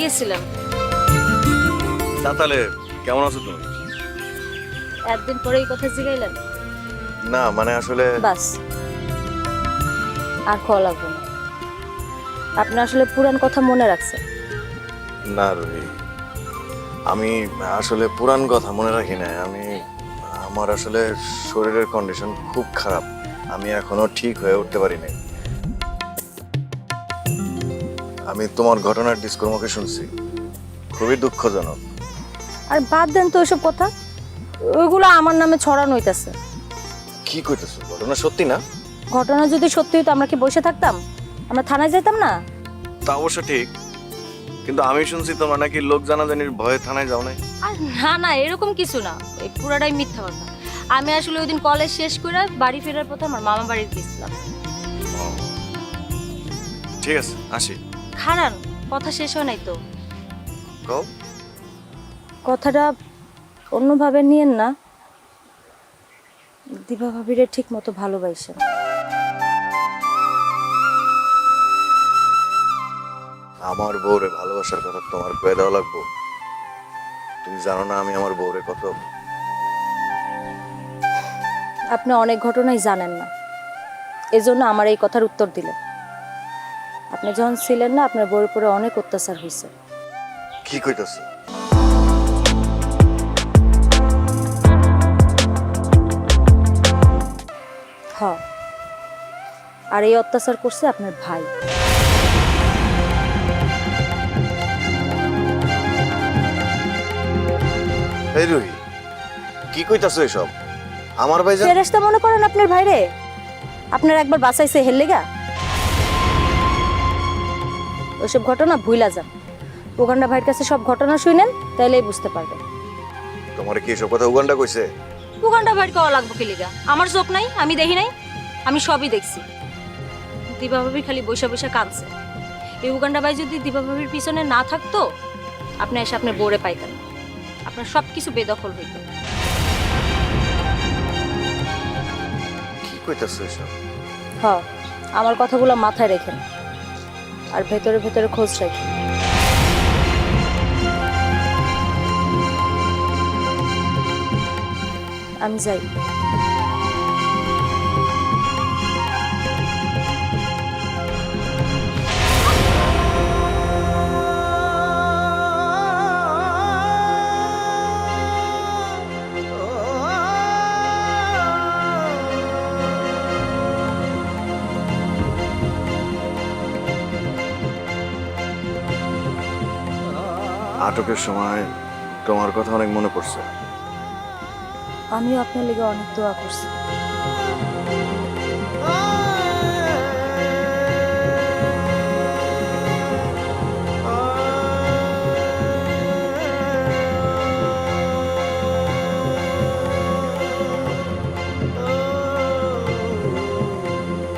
গেছিলাম। তাহলে কেমন আছো তুমি? একদিন পরে এই কথা জিগাইলেন? না মানে আসলে বাস, আর খাওয়া লাগবে না। আপনি আসলে পুরান কথা মনে রাখছেন। না রুহি, আমি আসলে পুরান কথা মনে রাখি না। আমার আসলে শরীরের কন্ডিশন খুব খারাপ। আমি এখনো ঠিক হয়ে উঠতে পারি নাই। আমি তোমার ঘটনার ডিসকর্মকে শুনছি, খুবই দুঃখজনক। আর বাদ দেন তো ওইসব কথা, ওইগুলো আমার নামে ছড়ানো হইতাছে। কি কইতেছো? ঘটনা সত্যি না? ঘটনা যদি সত্যি হতো আমরা কি বসে থাকতাম? আমরা থানায় যেতাম না? তা অবশ্য ঠিক, কিন্তু আমি শুনছি তোমার নাকি লোক জানাজানির ভয়ে থানায় যাও নাই। আর না না, এরকম কিছু না, এই পুরাটাই মিথ্যা কথা। আমি আসলে ওই দিন কলেজ শেষ করে বাড়ি ফেরার পথে আমার মামা বাড়ি গেছিলাম। ঠিক আছে, আসি। খারান, কথা শেষ হয় নাই তো। কও। কথাটা অন্যভাবে নিয়েন না। দিবা ভাবিরে ঠিক মতো ভালোবাসেন। আমার বউরে ভালোবাসার কথা তোমার কয়ে দেওয়া লাগবো? তুমি জানো না আমি আমার বউরে কত। আপনি অনেক ঘটনাই জানেন না, এজন্য আমার এই কথার উত্তর দিলেন। আপনি যখন ছিলেন না, আপনার বউর উপরে অনেক অত্যাচার হয়েছে। কি কইতাছো? হ, আর এই অত্যাচার করছে আপনার ভাই। এই রুহি, কি কইতাছো এসব? আমার ভাইজান ফেরেশতা মনে করেন আপনার ভাইরে? আপনার একবার বাঁচাইছে হেললেগা? ওইসব ঘটনা ভুইলা যান। উগান্ডা ভাইয়ের কাছে সব ঘটনা শুনেন, তাইলেই বুঝতে পারবেন। তোমারে কি এসব কথা উগান্ডা কইছে? উগান্ডা ভাইয়ের কওয়া লাগবে কি লিগা? আমার চোখ নাই? আমি দেখি নাই? আমি সবই দেখছি। দিবা ভাবি খালি বৈশা বৈশা কাঁদছে। এই উগান্ডা ভাই যদি দিবা ভাবির পিছনে না থাকতো, আপনি এসে আপনার বোরে পাইতেন, আপনার সবকিছু বেদখল হইতো। কি কইতাছো এসব? হ, আমার কথাগুলো মাথায় রেখেন, আর ভেতরে ভেতরে খোঁজ রাখেন। আমি যাই। আটকের সময় তোমার কথা অনেক মনে পড়ছে। আমিও আপনার লেগে অনেক দোয়া করছি।